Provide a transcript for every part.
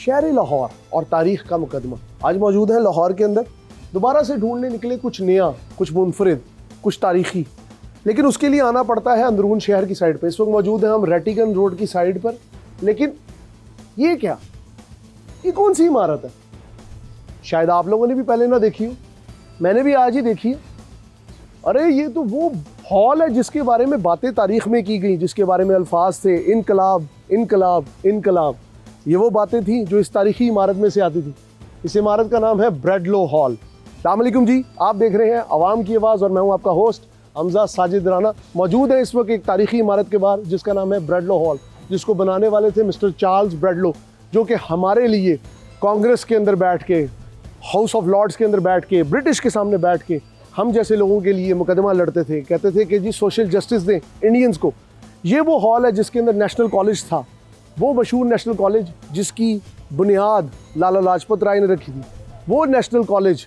शहर लाहौर और तारीख़ का मुकदमा। आज मौजूद हैं लाहौर के अंदर, दोबारा से ढूंढने निकले कुछ नया, कुछ मुनफरिद, कुछ तारीख़ी, लेकिन उसके लिए आना पड़ता है अंदरून शहर की साइड पे। इस वक्त मौजूद हैं हम रेटिगन रोड की साइड पर, लेकिन ये क्या, ये कौन सी इमारत है? शायद आप लोगों ने भी पहले ना देखी हो, मैंने भी आज ही देखी है। अरे ये तो वो हॉल है जिसके बारे में बातें तारीख़ में की गई, जिसके बारे में अल्फाज थे इनकलाब इनकलाब इनकलाब। ये वो बातें थी जो इस तारीख़ी इमारत में से आती थी। इस इमारत का नाम है ब्रेडलो हॉल। अस्सलाम वालेकुम जी, आप देख रहे हैं अवाम की आवाज़ और मैं हूं आपका होस्ट हमजा साजिद राना। मौजूद है इस वक्त एक तारीख़ी इमारत के बाहर जिसका नाम है ब्रेडलो हॉल, जिसको बनाने वाले थे मिस्टर चार्ल्स ब्रेडलो, जो कि हमारे लिए कांग्रेस के अंदर बैठ के, हाउस ऑफ लॉर्ड्स के अंदर बैठ के, ब्रिटिश के सामने बैठ के हम जैसे लोगों के लिए मुकदमा लड़ते थे। कहते थे कि जी सोशल जस्टिस दें इंडियंस को। ये वो हॉल है जिसके अंदर नेशनल कॉलेज था, वो मशहूर नेशनल कॉलेज जिसकी बुनियाद लाला लाजपत राय ने रखी थी। वो नेशनल कॉलेज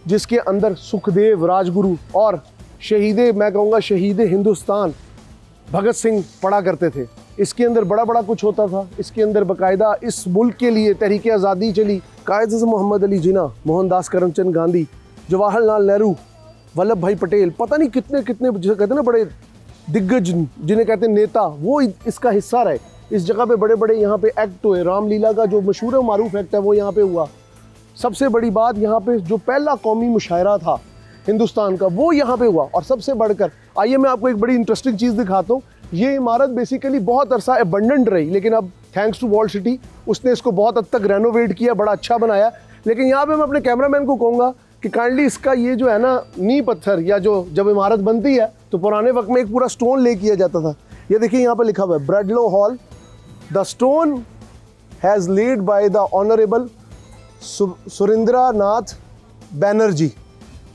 जिसके अंदर सुखदेव, राजगुरु और शहीद, मैं कहूँगा शहीद हिंदुस्तान भगत सिंह पढ़ा करते थे। इसके अंदर बड़ा बड़ा कुछ होता था। इसके अंदर बाकायदा इस मुल्क के लिए तहरीक आज़ादी चली। कायद मोहम्मद अली जिन्ना, मोहनदास करमचंद गांधी, जवाहरलाल नेहरू, वल्लभ भाई पटेल, पता नहीं कितने कितने जिसे कहते हैं ना बड़े दिग्गज, जिन्हें कहते हैं नेता, वो इसका हिस्सा रहे। इस जगह पे बड़े बड़े यहाँ पे एक्ट हुए। रामलीला का जो मशहूर और मारूफ एक्ट है वो यहाँ पे हुआ। सबसे बड़ी बात, यहाँ पे जो पहला कौमी मुशायरा था हिंदुस्तान का वो यहाँ पे हुआ। और सबसे बढ़कर, आइए मैं आपको एक बड़ी इंटरेस्टिंग चीज़ दिखाता हूँ। ये इमारत बेसिकली बहुत अरसा एबंडेंट रही, लेकिन अब थैंक्स टू वॉल सिटी उसने इसको बहुत हद तक रेनोवेट किया, बड़ा अच्छा बनाया। लेकिन यहाँ पे मैं अपने कैमरामैन को कहूँगा कि काइंडली इसका ये जो है ना नींव पत्थर, या जो जब इमारत बनती है तो पुराने वक्त में एक पूरा स्टोन ले किया जाता था। ये देखिए यहाँ पे लिखा हुआ है Bradlaugh Hall, the stone has laid by the honourable Surendra Nath Banerjee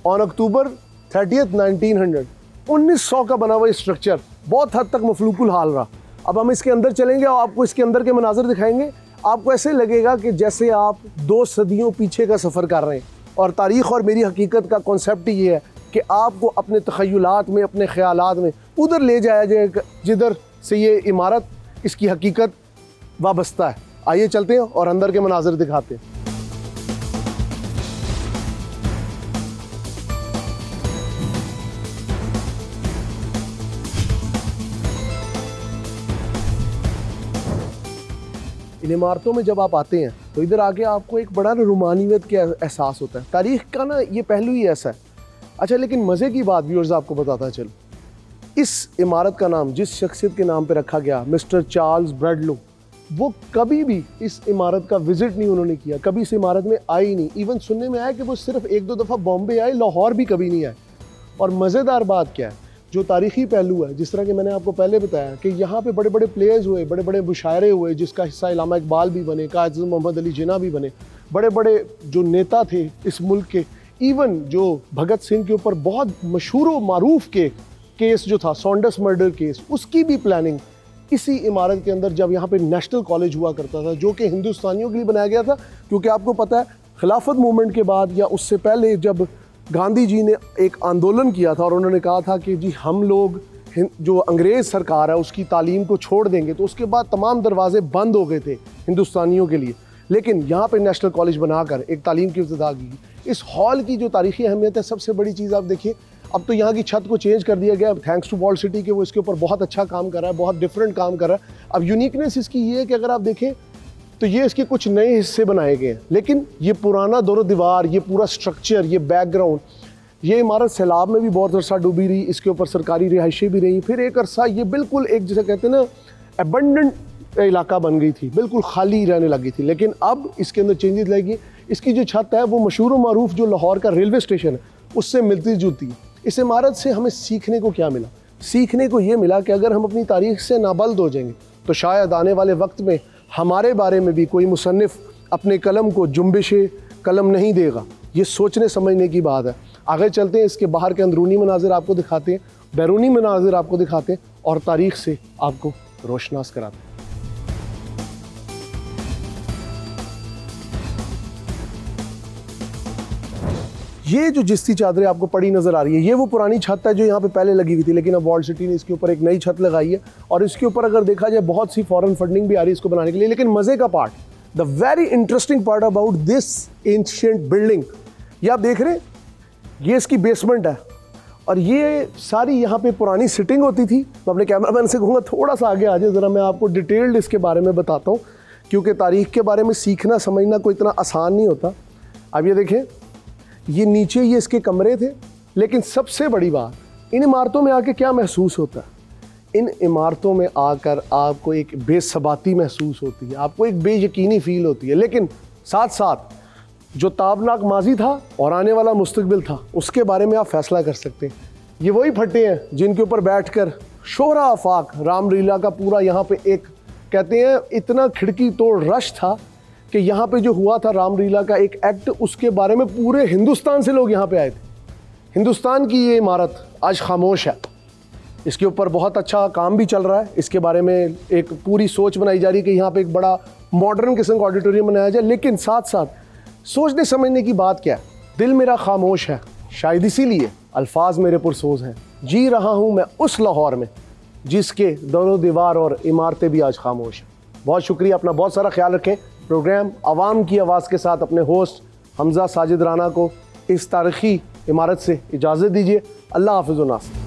on October 30, 1900। 1900 का बना हुआ स्ट्रक्चर बहुत हद तक मफलूकुल हाल रहा। अब हम इसके अंदर चलेंगे और आपको इसके अंदर के मनाजर दिखाएंगे। आपको ऐसे लगेगा कि जैसे आप 2 सदियों पीछे का सफ़र कर रहे हैं। और तारीख़ और मेरी हकीकत का कॉन्सेप्ट ये है कि आपको अपने तख़य्युलात में, अपने ख़यालात में उधर ले जाया जाएगा जिधर से ये इमारत, इसकी हकीकत वाबस्ता है। आइए चलते हैं और अंदर के मनाजर दिखाते हैं। इन इमारतों में जब आप आते हैं तो इधर आके आपको एक बड़ा रुमानियत का एहसास होता है। तारीख़ का ना ये पहलू ही ऐसा है। अच्छा, लेकिन मज़े की बात व्यूअर्स आपको बताता चलो, इस इमारत का नाम जिस शख्सियत के नाम पे रखा गया, मिस्टर चार्ल्स ब्रेडलो, वो कभी भी इस इमारत का विज़िट नहीं उन्होंने किया, कभी इस इमारत में आए ही नहीं। इवन सुनने में आया कि वो सिर्फ 1-2 दफ़ा बॉम्बे आए, लाहौर भी कभी नहीं आए। और मज़ेदार बात क्या है, जो तारीख़ी पहलू है, जिस तरह कि मैंने आपको पहले बताया कि यहाँ पे बड़े बड़े प्लेयर्स हुए, बड़े बड़े मुशायरे हुए, जिसका हिस्सा इलामा इकबाल भी बने, कायद मोहम्मद अली जिन्ना भी बने, बड़े बड़े जो नेता थे इस मुल्क के। इवन जो भगत सिंह के ऊपर बहुत मशहूर व मारूफ केस जो था, सॉन्डर्स मर्डर केस, उसकी भी प्लानिंग इसी इमारत के अंदर, जब यहाँ पे नेशनल कॉलेज हुआ करता था, जो कि हिंदुस्तानियों के लिए बनाया गया था। क्योंकि आपको पता है खिलाफत मूवमेंट के बाद या उससे पहले जब गांधी जी ने एक आंदोलन किया था और उन्होंने कहा था कि जी हम लोग जो अंग्रेज़ सरकार है उसकी तालीम को छोड़ देंगे, तो उसके बाद तमाम दरवाजे बंद हो गए थे हिंदुस्तानियों के लिए। लेकिन यहाँ पे नेशनल कॉलेज बनाकर एक तालीम की इब्तिदा की। इस हॉल की जो तारीख़ी अहमियत है, सबसे बड़ी चीज़ आप देखिए, अब तो यहाँ की छत को चेंज कर दिया गया थैंक्स टू वॉल सिटी के। वो इसके ऊपर बहुत अच्छा काम कर रहा है, बहुत डिफरेंट काम कर रहा है। अब यूनिकनेस इसकी ये है कि अगर आप देखें तो ये इसके कुछ नए हिस्से बनाए गए हैं, लेकिन ये पुराना दोरो दीवार, ये पूरा स्ट्रक्चर, ये बैकग्राउंड, ये इमारत सैलाब में भी बहुत अरसा डूबी रही। इसके ऊपर सरकारी रिहाइशें भी रही। फिर एक अरसा ये बिल्कुल एक जिसे कहते हैं ना एबंडेंट इलाका बन गई थी, बिल्कुल खाली रहने लगी थी। लेकिन अब इसके अंदर चेंजेस लाएगी। इसकी जो छत है वो मशहूर व मारूफ जो लाहौर का रेलवे स्टेशन है उससे मिलती जुलती है। इस इमारत से हमें सीखने को क्या मिला? सीखने को ये मिला कि अगर हम अपनी तारीख़ से नाबल्द हो जाएंगे तो शायद आने वाले वक्त में हमारे बारे में भी कोई मुसन्निफ़ अपने कलम को जुम्बिश कलम नहीं देगा। ये सोचने समझने की बात है। आगे चलते हैं, इसके बाहर के अंदरूनी मनाजिर आपको दिखाते हैं, बैरूनी मनाजिर आपको दिखाते हैं और तारीख़ से आपको रोशनास कराते हैं। ये जो जिस्ती चादरें आपको पड़ी नज़र आ रही है, ये वो पुरानी छत है जो यहाँ पे पहले लगी हुई थी, लेकिन अब वॉल सिटी ने इसके ऊपर एक नई छत लगाई है। और इसके ऊपर अगर देखा जाए बहुत सी फॉरेन फंडिंग भी आ रही है इसको बनाने के लिए। लेकिन मज़े का part the very interesting part about this ancient building, ये आप देख रहे हैं, ये इसकी बेसमेंट है और ये सारी यहाँ पे पुरानी सिटिंग होती थी। मैं अपने कैमरामैन से कहूँगा थोड़ा सा आगे आ जाए, ज़रा मैं आपको डिटेल्ड इसके बारे में बताता हूँ, क्योंकि तारीख़ के बारे में सीखना समझना कोई इतना आसान नहीं होता। अब ये देखें, ये नीचे ये इसके कमरे थे, लेकिन सबसे बड़ी बात, इन इमारतों में आके क्या महसूस होता है, इन इमारतों में आकर आपको एक बेसबाती महसूस होती है, आपको एक बेयकीनी फ़ील होती है, लेकिन साथ साथ जो ताबनाक माजी था और आने वाला मुस्तकबिल था, उसके बारे में आप फैसला कर सकते हैं। ये वही फट्टे हैं जिनके ऊपर बैठकर शोहरा आफाक रामलीला का पूरा यहाँ पे एक कहते हैं इतना खिड़की तोड़ रश था कि यहाँ पे जो हुआ था रामलीला का एक एक्ट, उसके बारे में पूरे हिंदुस्तान से लोग यहाँ पे आए थे। हिंदुस्तान की ये इमारत आज खामोश है, इसके ऊपर बहुत अच्छा काम भी चल रहा है, इसके बारे में एक पूरी सोच बनाई जा रही है कि यहाँ पे एक बड़ा मॉडर्न किस्म का ऑडिटोरियम बनाया जाए। लेकिन साथ साथ सोचने समझने की बात क्या है, दिल मेरा खामोश है, शायद इसीलिए अल्फाज मेरे पुरसोज हैं। जी रहा हूँ मैं उस लाहौर में जिसके दरों दीवार और इमारतें भी आज खामोश हैं। बहुत शुक्रिया, अपना बहुत सारा ख्याल रखें। प्रोग्राम आवाम की आवाज़ के साथ अपने होस्ट हमजा साजिद राना को इस तारीख़ी इमारत से इजाज़त दीजिए। अल्लाह हाफ़िज़ व नासिर।